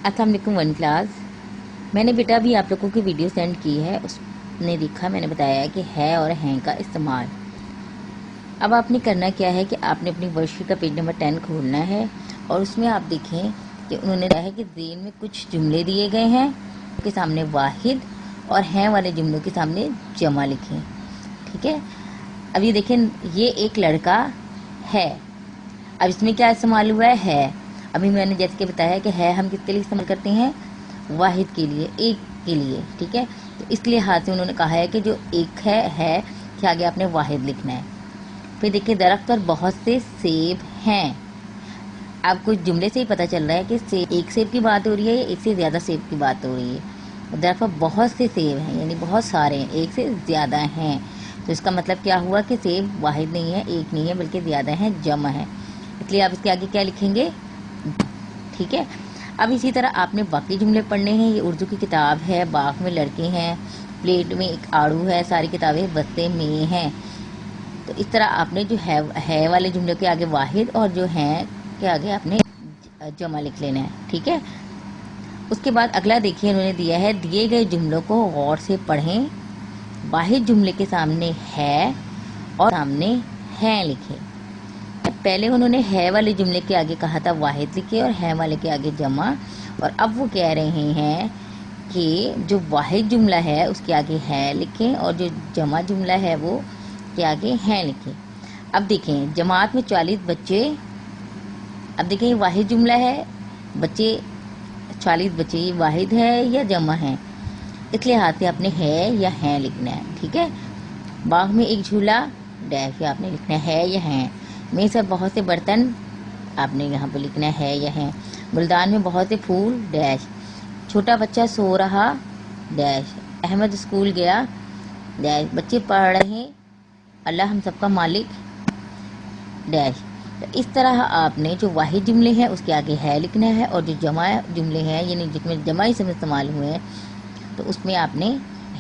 अस्सलाम वालेकुम one class. मैंने बेटा अभी आप लोगों की वीडियो सेंड की है, उसने देखा, मैंने बताया कि है और हैं का इस्तेमाल। अब आपने करना क्या है कि आपने अपनी वर्कशीट का पेज नंबर 10 खोलना है और उसमें आप देखें कि उन्होंने कहा है कि ज़ेन में कुछ जुमले दिए गए हैं, के सामने वाहिद और हैं वाले जुमलों के सामने जमा लिखें। ठीक है, अब ये देखें, ये एक लड़का है। अब इसमें क्या इस्तेमाल हुआ है? अभी मैंने जैसे कि बताया कि है हम किसके लिए इस्तेमाल करते हैं? वाहिद के लिए, एक के लिए। ठीक है, तो इसलिए हाथ से उन्होंने कहा है कि जो एक है कि आगे आपने वाहिद लिखना है। फिर देखिए, दरख्त पर बहुत से सेब हैं। आपको जुमले से ही पता चल रहा है कि एक सेब की बात हो रही है या एक से ज़्यादा सेब की बात हो रही है। दरख्त पर बहुत से सेब हैं, यानी बहुत सारे हैं, एक से ज़्यादा हैं। तो इसका मतलब क्या हुआ कि सेब वाहिद नहीं है, एक नहीं है, बल्कि ज़्यादा है, जमा है। इसलिए आप इसके आगे क्या लिखेंगे? ठीक है, अब इसी तरह आपने बाकी जुमले पढ़ने हैं। ये उर्दू की किताब है, बाग में लड़के हैं, प्लेट में एक आड़ू है, सारी किताबें बस्ते में हैं। तो इस तरह आपने जो है वाले जुमले के आगे वाहिद और जो हैं के आगे आपने जमा लिख लेना है। ठीक है, उसके बाद अगला देखिए, उन्होंने दिया है, दिए गए जुमलों को गौर से पढ़ें। वाहिद जुमले के सामने है और सामने हैं लिखें। पहले उन्होंने है वाले जुमले के आगे कहा था वाहिद लिखे और है वाले के आगे जमा, और अब वो कह रहे हैं कि जो वाहिद जुमला है उसके आगे है लिखें और जो जमा जुमला है वो के आगे हैं लिखें। अब देखें, जमात में 40 बच्चे। अब देखें, ये वाहिद जुमला है, बच्चे 40 बच्चे, ये वाहिद है या जमा है? इसलिए हाथ से आपने है या हैं लिखना है। ठीक है, बाग में एक झूला डैश, आपने लिखना है या हैं। मेज़ पर बहुत से बर्तन, आपने यहाँ पर लिखना है या हैं। गुलदान में बहुत से फूल डैश। छोटा बच्चा सो रहा डैश। अहमद स्कूल गया डैश। बच्चे पढ़ रहे अल्लाह हम सबका मालिक डैश। तो इस तरह आपने जो वाहिद जुमले हैं उसके आगे है लिखना है और जो जमा जुमले हैं यानी जिसमें जमा इसम इस्तेमाल हुए हैं तो उसमें आपने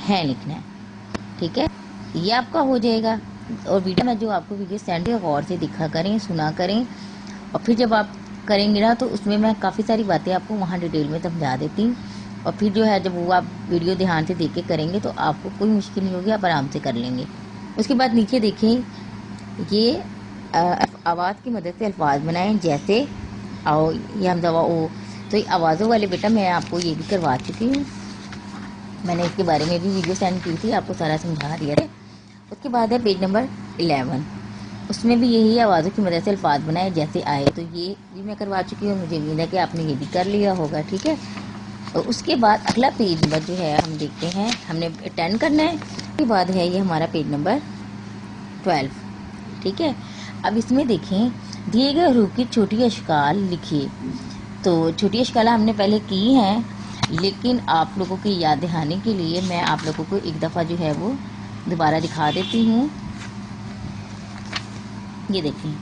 हैं लिखना है। ठीक है, ये आपका हो जाएगा। और वीडियो में जो आपको वीडियो सेंड है गौर से दिखा करें, सुना करें, और फिर जब आप करेंगे ना तो उसमें मैं काफ़ी सारी बातें आपको वहाँ डिटेल में समझा देती हूँ। और फिर जो है जब वो आप वीडियो ध्यान से देख के करेंगे तो आपको कोई मुश्किल नहीं होगी, आप आराम से कर लेंगे। उसके बाद नीचे देखें, ये आवाज़ की मदद से अल्फाज बनाएं, जैसे आओ, ये हम दवा ओ। तो ये आवाज़ों वाले बेटा मैं आपको ये भी करवा चुकी हूँ, मैंने इसके बारे में भी वीडियो सेंड की थी, आपको सारा समझा दिया है। उसके बाद है पेज नंबर 11, उसमें भी यही आवाज़ों की मदद से अल्फाज बनाए जैसे आए। तो ये भी मैं करवा चुकी हूँ, मुझे उम्मीद है कि आपने ये भी कर लिया होगा। ठीक है, और उसके बाद अगला पेज नंबर जो है हम देखते हैं, हमने 10 करना है। उसके बाद है ये हमारा पेज नंबर 12। ठीक है, अब इसमें देखें, दिए गए हरूफ की छोटी अशकाल लिखिए। तो छोटी अशकाल हमने पहले की हैं, लेकिन आप लोगों की याद दहानी के लिए मैं आप लोगों को एक दफ़ा जो है वो दोबारा दिखा देती हूँ। ये देखें,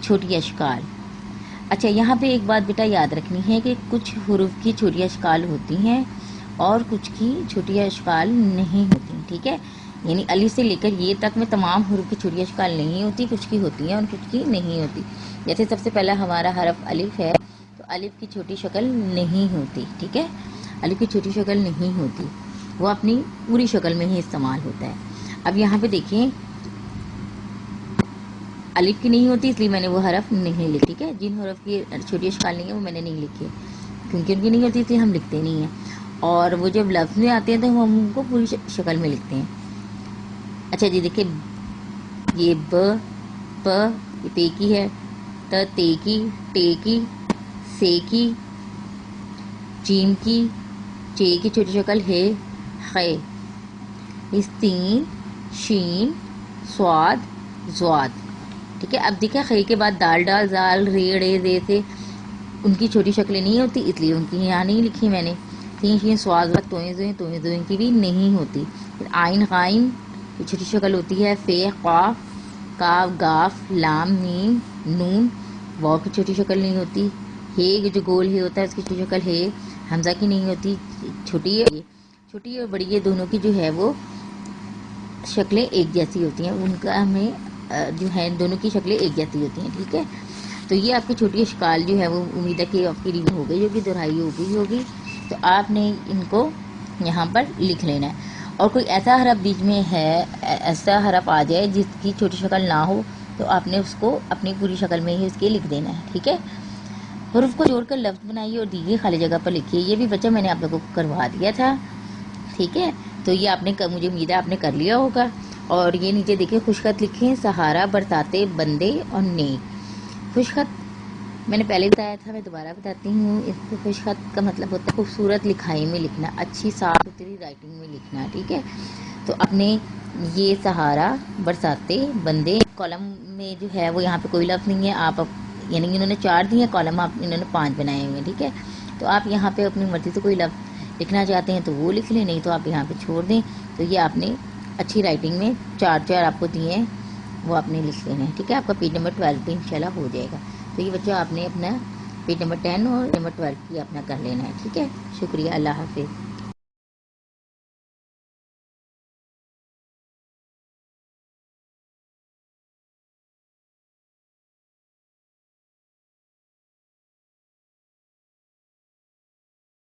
छोटी अशकाल। अच्छा, यहाँ पे एक बात बेटा याद रखनी है कि कुछ हुरूफ की छोटी अशकाल होती हैं और कुछ की छोटी अशकाल नहीं होती। ठीक है, यानी अलिफ से लेकर ये तक में तमाम हुरूफ की छोटी अशकाल नहीं होती, कुछ की होती हैं और कुछ की नहीं होती। जैसे सबसे पहला हमारा हरफ अलिफ है, तो अलिफ की छोटी शक्ल नहीं होती। ठीक है, अलिफ की छोटी शक्ल नहीं होती, वो अपनी पूरी शक्ल में ही इस्तेमाल होता है। अब यहाँ पे देखें, अलिफ की नहीं होती इसलिए मैंने वो हरफ नहीं लिखी। ठीक है, जिन हरफ की छोटी अशकाल नहीं है वो मैंने नहीं लिखी, क्योंकि उनकी नहीं होती इसलिए हम लिखते नहीं हैं। और वो जब लफ्ज़ में आते हैं तो हम उनको पूरी शक्ल में लिखते हैं। अच्छा जी, देखिए, ये ब प, ये पे की है, त ते की, टे की, से की, जीम की, चे की छोटी शक्ल है, खे, इस तीन, शीन, स्वाद, ज्वाद। ठीक है, अब देखिए, खे के बाद दाल डाल जाल रे रे रे से उनकी छोटी शक्लें नहीं होती इसलिए उनकी यहाँ नहीं लिखी मैंने। तीन शीन स्वाद तोएं की भी नहीं होती। फिर आइन गाइन की छोटी शक्ल होती है, फे क़ाफ, काफ गाफ, लाम मीम नून, वाव की छोटी शक्ल नहीं होती। हे जो गोल हे होता है उसकी छोटी शक्ल है, हमजा की नहीं होती। छोटी और बड़ी ये दोनों की जो है वो शक्लें एक जैसी होती हैं, उनका हमें जो है दोनों की शक्लें एक जैसी होती हैं। ठीक है, تو یہ آپ کی چھوٹی اشکال جو ہے وہ امید ہے کہ آپ کی ریڈنگ ہو گئی ہوگی، دہرائی ہو گئی ہوگی. تو آپ نے ان کو یہاں پر لکھ لینا ہے. اور کوئی ایسا حرف بیچ میں ہے، ایسا حرف آ جائے جس کی چھوٹی شکل نہ ہو، تو آپ نے اس کو اپنی پوری شکل میں ہی اس کے لکھ دینا ہے. ٹھیک ہے. حروف کو جوڑ کر لفظ بنائیے اور دیگری خالی جگہ پر لکھیے. یہ بھی بچہ میں نے آپ لوگوں کو کروا دیا تھا. ٹھیک ہے. تو یہ آپ نے مجھے امید ہے آپ نے کر لیا ہوگا. اور یہ نیچے دیکھیں خوش خط لکھیں، سہارا، برساتے، بندے اور نیک. خوش خط میں نے پہلے بتایا تھا، میں دوبارہ بتاتی ہوں. اس کو خوش خط کا مطلب ہوتا ہے خوبصورت لکھائی میں لکھنا، اچھی صاف ستھری رائٹنگ میں لکھنا. ٹھیک ہے. تو اپنے یہ سہارا، برساتے، بندے کالم میں جو ہے وہ یہاں پہ کوئی لفظ نہیں ہے. آپ یعنی انہوں نے 4 دیے کالم، آپ انہوں نے 5 بنائے ہوئے ہیں. ٹھیک ہے. تو آپ یہاں پہ اپنی مرضی سے کوئی لفظ لکھنا چاہتے ہیں تو وہ لکھ لیں، نہیں تو آپ یہاں پہ چھوڑ دیں. تو یہ آپ نے اچھی رائٹنگ میں 4 آپ کو دیے ہیں وہ آپ نے لکھ لینا ہے. ٹھیک ہے. آپ کا پیج نمبر 12 پہ انشاءاللہ ہو جائے گا. تو یہ بچوں آپ نے اپنا پیج نمبر 10 اور نمبر 12 بھی اپنا کر لینا ہے. ٹھیک ہے. شکریہ. اللہ حافظ.